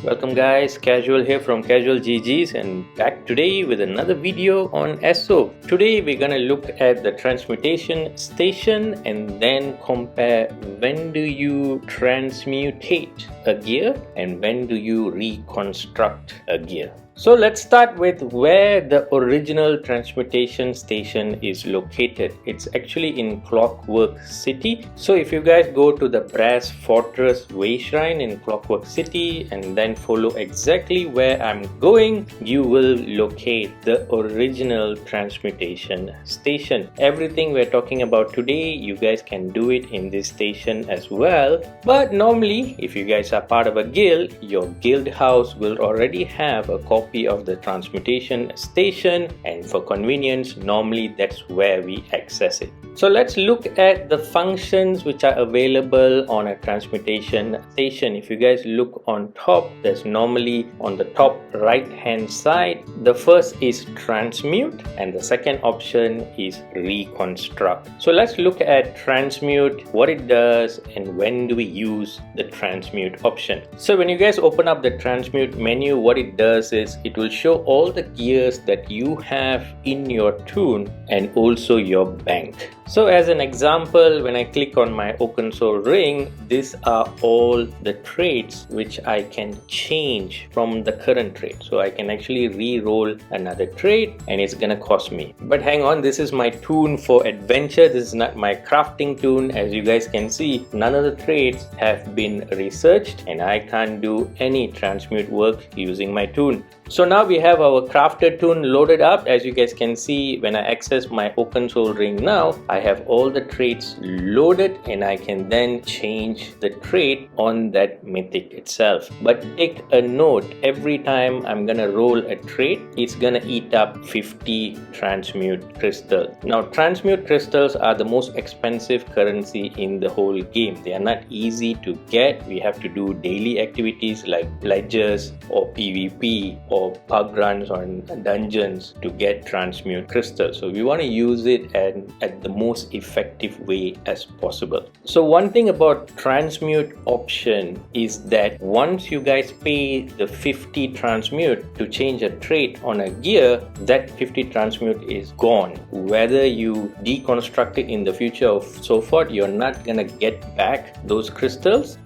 Welcome guys, Casual here from Casual GGs and back today with another video on ESO. Today we're gonna look at the Transmutation Station and then compare when do you transmutate a gear and when do you reconstruct a gear. So let's start with where the original Transmutation Station is located. It's actually in Clockwork City. So if you guys go to the Brass Fortress Way Shrine in Clockwork City and then follow exactly where I'm going, you will locate the original Transmutation Station. Everything we're talking about today, you guys can do it in this station as well. But normally, if you guys are part of a guild, your guild house will already have a copy of the Transmutation Station, and for convenience normally that's where we access it. So let's look at the functions which are available on a Transmutation Station. If you guys look on top, there's normally on the top right hand side, the first is Transmute and the second option is Reconstruct. So let's look at Transmute, what it does and when do we use the Transmute option. So when you guys open up the Transmute menu, what it does is it will show all the gears that you have in your toon and also your bank. So as an example, when I click on my Oaken Soul ring, these are all the traits which I can change from the current trait. So I can actually re-roll another trait and it's gonna cost me. But hang on, this is my toon for adventure. This is not my crafting toon. As you guys can see, none of the traits have been researched and I can't do any transmute work using my toon. So now we have our crafted toon loaded up. As you guys can see, when I access my Oaken Soul ring now, I have all the traits loaded and I can then change the trait on that mythic itself. But take a note, every time I'm gonna roll a trait, it's gonna eat up 50 transmute crystals. Now transmute crystals are the most expensive currency in the whole game. They are not easy to get. We have to do daily activities like pledges or PvP or pug runs on dungeons to get transmute crystals. So we want to use it at the most effective way as possible. So one thing about transmute option is that once you guys pay the 50 transmute to change a trait on a gear, that 50 transmute is gone. Whether you deconstruct it in the future or so forth, you're not gonna get back those crystals.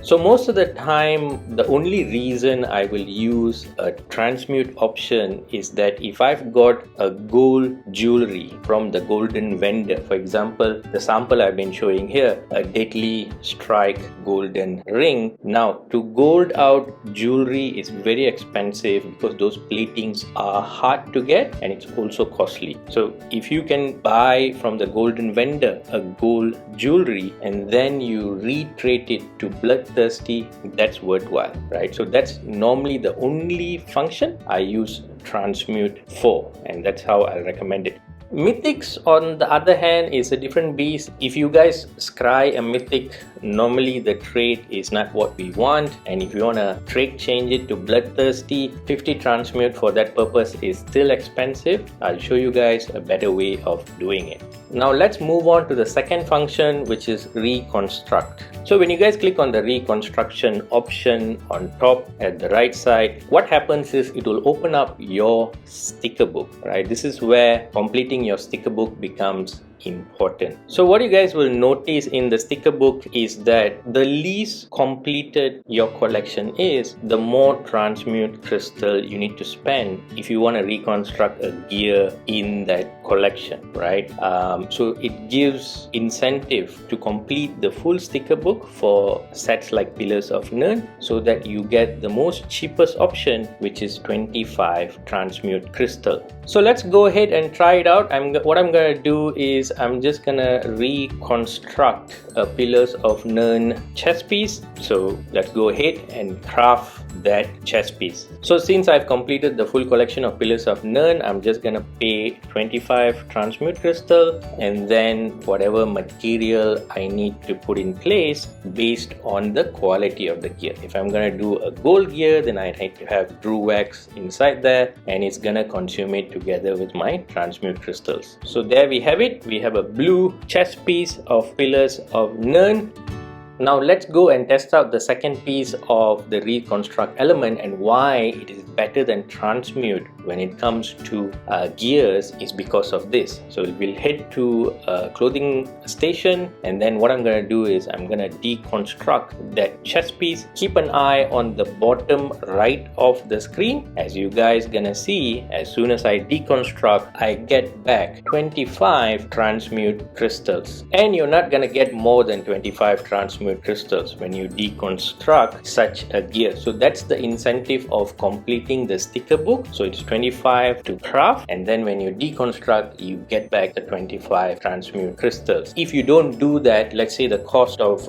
So most of the time, the only reason I will use a transmute option is that if I've got a gold jewelry from the golden vendor, for example, the sample I've been showing here, a deadly strike golden ring. Now to gold out jewelry is very expensive because those platings are hard to get and it's also costly. So if you can buy from the golden vendor a gold jewelry and then you retrait it to bloodthirsty, that's worthwhile, right? So that's normally the only function I use transmute for, and that's how I recommend it. Mythics on the other hand is a different beast. If you guys scry a mythic, normally the trait is not what we want, and if you want to trait change it to bloodthirsty, 50 transmute for that purpose is still expensive. I'll show you guys a better way of doing it. Now let's move on to the second function, which is reconstruct. So when you guys click on the reconstruction option on top at the right side, what happens is it will open up your sticker book, right? This is where completing your sticker book becomes important. So what you guys will notice in the sticker book is that the least completed your collection is, the more transmute crystal you need to spend if you want to reconstruct a gear in that collection, right? So it gives incentive to complete the full sticker book for sets like Pillars of Nirn so that you get the most cheapest option, which is 25 transmute crystal. So let's go ahead and try it out. What I'm gonna do is I'm just gonna reconstruct a Pillars of Nirn chess piece. So let's go ahead and craft that chess piece. So since I've completed the full collection of Pillars of Nirn, I'm just gonna pay 25 transmute crystal and then whatever material I need to put in place based on the quality of the gear. If I'm gonna do a gold gear, then I need to have Drew wax inside there and it's gonna consume it together with my transmute crystals. So there we have it. We have a blue chess piece of Pillars of Nirn. Now let's go and test out the second piece of the reconstruct element, and why it is better than transmute when it comes to gears is because of this. So we'll head to a clothing station, and then what I'm going to do is I'm going to deconstruct that chest piece. Keep an eye on the bottom right of the screen. As you guys gonna see, as soon as I deconstruct, I get back 25 transmute crystals, and you're not gonna get more than 25 transmute crystals when you deconstruct such a gear. So that's the incentive of completing the sticker book. So it's 25 to craft, and then when you deconstruct, you get back the 25 transmute crystals. If you don't do that, let's say the cost of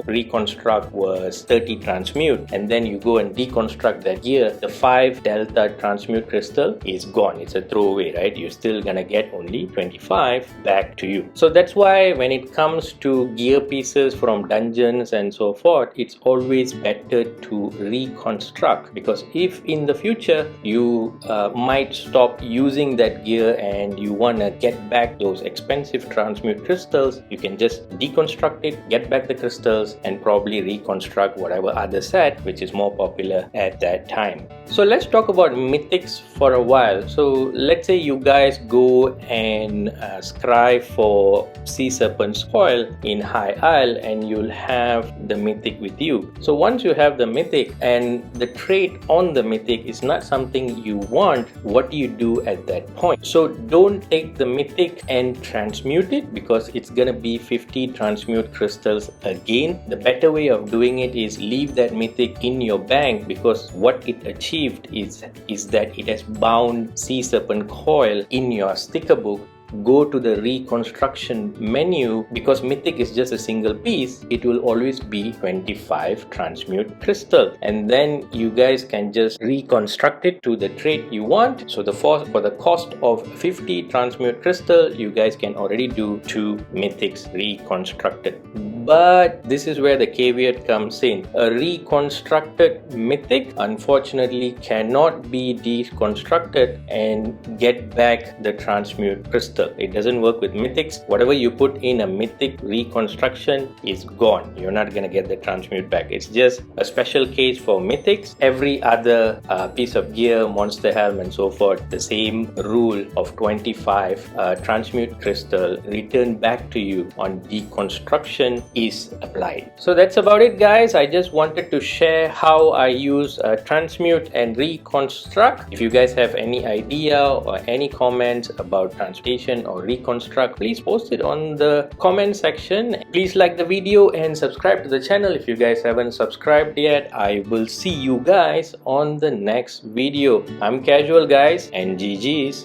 reconstruct was 30 transmute, and then you go and deconstruct that gear, the 5 delta transmute crystal is gone. It's a throwaway, right? You're still gonna get only 25 back to you. So that's why when it comes to gear pieces from dungeons and so forth, it's always better to reconstruct, because if in the future you might stop using that gear and you want to get back those expensive transmute crystals, you can just deconstruct it, get back the crystals, and probably reconstruct whatever other set which is more popular at that time. So let's talk about mythics for a while. So let's say you guys go and scry for sea serpent's coil in High Isle, and you'll have the mythic with you. So once you have the mythic and the trait on the mythic is not something you want, what do you do at that point? So don't take the mythic and transmute it, because it's gonna be 50 transmute crystals again. The better way of doing it is leave that mythic in your bank, because what it achieved is that it has bound sea serpent coil in your sticker book. Go to the reconstruction menu, because mythic is just a single piece, it will always be 25 transmute crystal, and then you guys can just reconstruct it to the trait you want. So for the cost of 50 transmute crystal, you guys can already do 2 mythics reconstructed. But this is where the caveat comes in. A reconstructed mythic unfortunately cannot be deconstructed and get back the transmute crystal. It doesn't work with mythics. Whatever you put in a mythic reconstruction is gone. You're not gonna get the transmute back. It's just a special case for mythics. Every other piece of gear, monster helm and so forth, the same rule of 25 transmute crystal returned back to you on deconstruction is applied. So that's about it, guys. I just wanted to share how I use transmute and reconstruct. If you guys have any idea or any comments about transmutation or reconstruct, please post it on the comment section. Please like the video and subscribe to the channel if you guys haven't subscribed yet. I will see you guys on the next video. I'm Casual, guys, and GG's.